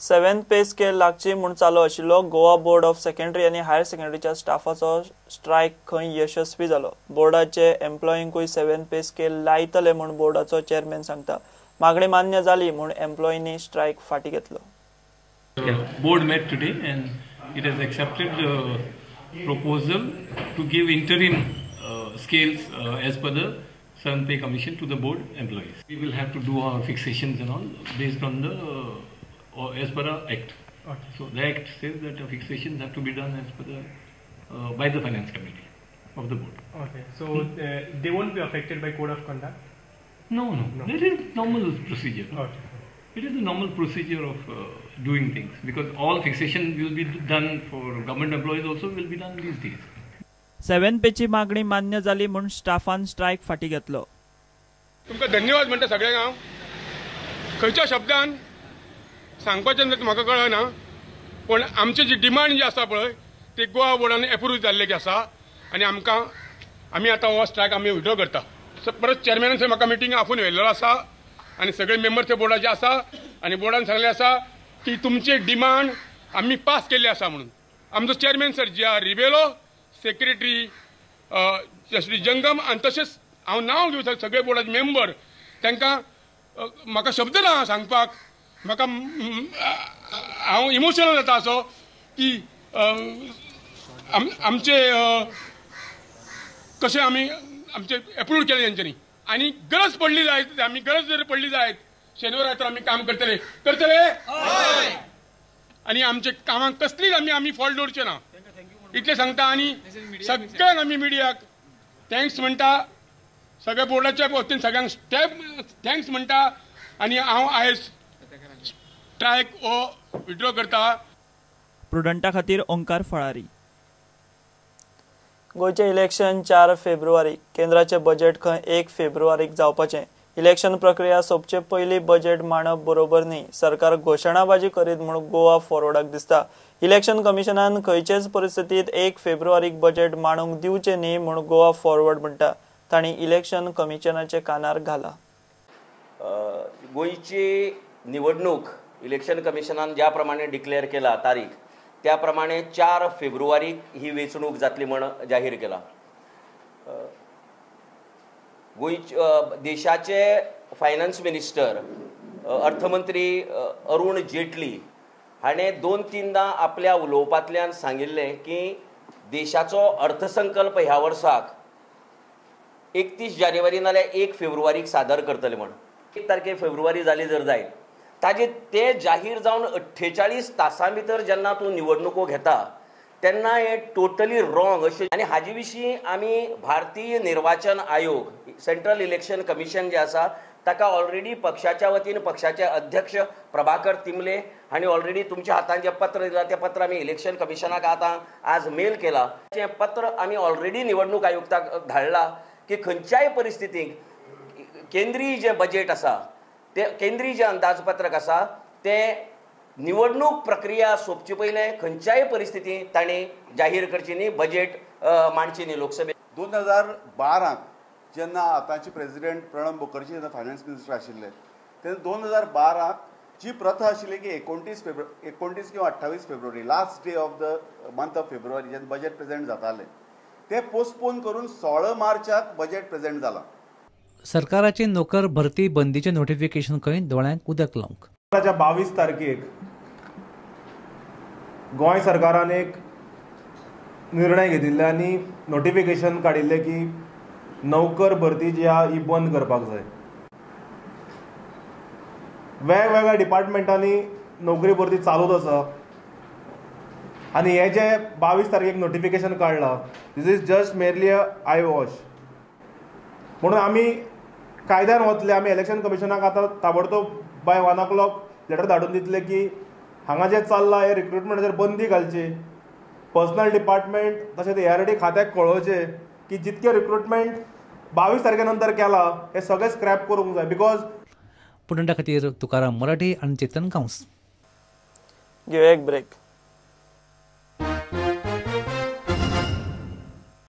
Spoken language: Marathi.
7th पे स्केल लागची म्हूण चालू आशिल्लो गोवा बोर्ड ऑफ सेकंडरी आनी हायर सेकंडरीच्या स्टाफाचो स्ट्रायक खंय यशस्वी जालो। बोर्डाचे एम्प्लॉईंकूय 7th पे स्केल लायतले म्हूण बोर्डाचो चेअरमॅन सांगता। मागणी मान्य जाली म्हूण एम्प्लॉईंनी स्ट्रायक फाटी घेतलो। Board met today and it has accepted the proposal to give interim scales as per the 7th pay commission to the board employees. We will have to do our fixations and all based on the as per the act. Okay. So the act says that the fixations have to be done as per the by the finance committee of the board. Okay. So they won't be affected by code of conduct? No. That is normal procedure. Okay. It is the normal procedure of doing things because all fixation will be done for government employees also will be done these days. 7th पेची मागणी मान्य जाली म्हूण स्टाफान स्ट्रायक फाटी घेतलो। तुमकां धन्यवाद म्हणटा सगळ्यांक हांव। खंयच्या शब्दान सांगपाचें म्हाका कळना, पण आमची जी डिमांड जी आसा पळय ती गोवा बोर्डान एप्रूव जाल्ली आसा आनी आमी आतां हो स्ट्रायक आमी विड्रॉ करता। परत चेअरमॅनान म्हाका मिटींग आफून व्हेल्लेलो आसा आनी सगळे मेंबर ते बोर्डाचे आसा आनी बोर्डान सांगलें आसा की तुमची डिमांड आमी पास केल्ली आसा म्हणून। आमचो चेअरमॅन सर जी आर रिबेलो, सेक्रेटरी जस्टिस जंगम आनी तशेंच हांव नांव घेवं सगळे बोर्डाचे मेंबर तांकां म्हाका शब्द ना सांगपाक। म्हाका हांव इमोशनल जाता असो की आमचे कशें आमी आमचे एप्रूव केले तेंच्यांनी आनी गरज पडली जायत आमी गरज जर पडली जायत शेनवार आयतार आमी काम करतले आनी आमचे कामाक कसलीच आमी फॉल्ट दवरचे ना इतलें सांगता। आनी सगळ्यांक आमी मिडियाक थँक्स म्हणटा, सगळ्या बोर्डाच्या वतीन सगळ्यांक थँक्स म्हणटा आनी हांव आयज स्ट्रायक हो विड्रॉ करता। प्रुडंटा खातीर ओंकार फळारी। गोयचे इलेक्शन 4 फेब्रुवारी, केंद्राचे बजेट खंय 1 फेब्रुवारीक जावपाचें। इलेक्शन प्रक्रिया सोंपचे पयलीं बजेट मांडप बरोबर न्ही, सरकार घोशणाबाजी करीत म्हूण गोवा फॉरवर्डाक दिसता। इलेक्शन कमिशनान खंयचेच परिस्थितीत 1 फेब्रुवारीक बजेट मांडूंक दिवचे न्ही म्हूण गोवा फॉरवर्ड म्हणटा। तांणी इलेक्शन कमिशनाचे कानार घाला। गोंयची निवडणूक इलेक्शन कमिशनान ज्या प्रमाणे डिक्लेअर केला तारीख त्या प्रमाणे 4 फेब्रुवारीक ही वेंचणूक जातली म्हण जाहीर केला। देशाचे फायनान्स मिनिस्टर अर्थमंत्री अरुण जेटली हाणें 2-3दां आपल्या उलोवपांतल्यान सांगिल्लें की देशाचो अर्थसंकल्प ह्या वर्साक 31 जानेवारी नाल्यार 1 फेब्रुवारीक सादर करतले म्हण। 1 तारखेक फेब्रुवारी जाली जर जायत ताजे ते जाहीर जावन 48 तासां भितर जेन्ना तूं निवडणुको घेता तेन्ना हे टोटली रॉंग अशें। आनी हाजे विशीं आमी भारतीय निर्वाचन आयोग सेंट्रल इलेक्शन कमिशन जे आसा ताका ऑलरेडी पक्षाच्या वतीन पक्षाचे अध्यक्ष प्रभाकर तिमले हांणी ऑलरेडी तुमच्या हातांत जें पत्र दिलां तें पत्र आमी इलेक्शन कमिशनाक आतां आज मेल केला। तें पत्र आमी ऑलरेडी निवडणूक आयुक्ताक धाडला की खंयच्याय परिस्थितीक केंद्रीय जें बजेट आसा ते केंद्रीय जें अंदाजपत्रक आसा तें निवडणूक प्रक्रिया सोंपचे पयलें खंयच्याय परिस्थितीत तांणी जाहीर करची न्ही, बजेट मांडची न्ही लोकसभेत। 2012 जेन्ना आतांचे प्रेसिडेंट प्रणब मुखर्जी जेन्ना फायनान्स मिनिस्टर आशिल्ले तेन्ना 2012 जी प्रथा आशिल्ली की 29 किंवा 28 February last day of the month of February जेन्ना बजेट प्रेजेंट जाताले ते पोस्टपोन करून 16 मार्चाक बजेट प्रेजेंट जाला। सरकाराचे नोकर भरती बंदीचे नोटिफिकेशन खंय दोळ्यांक उदक लावंक 22 तारखेक गोंय सरकारान एक निर्णय घेतिल्ले आनी नोटिफिकेशन काडिल्ले की नोकर भरती जी आहा ही बंद करपाक जाय। वेगवेगळ्या डिपार्टमेंटांनी नोकरी भरती चालूच आसा आनी हे जे 22 तारखेक नोटिफिकेशन काडला this is just merely a eye wash म्हणून आमी कायद्यान वतले। आमी इलेक्शन कमिशनाक आतां ताबडतोब बाय 1 o'clock लेटर धाडून दितले की हांगा जें चल्लां हे रिक्रुटमेंटाचेर बंदी घालची। पर्सनल डिपार्टमेंट तशेंच ARD खात्याक कळोवचें की जितके रिक्रुटमेंट 22 तारखे नंतर केला हे सगळे स्क्रॅप करूंक जाय बिकॉज। पुडंटा खातीर तुकाराम मराठी आनी चेतन गांवस। घेवया एक ब्रेक।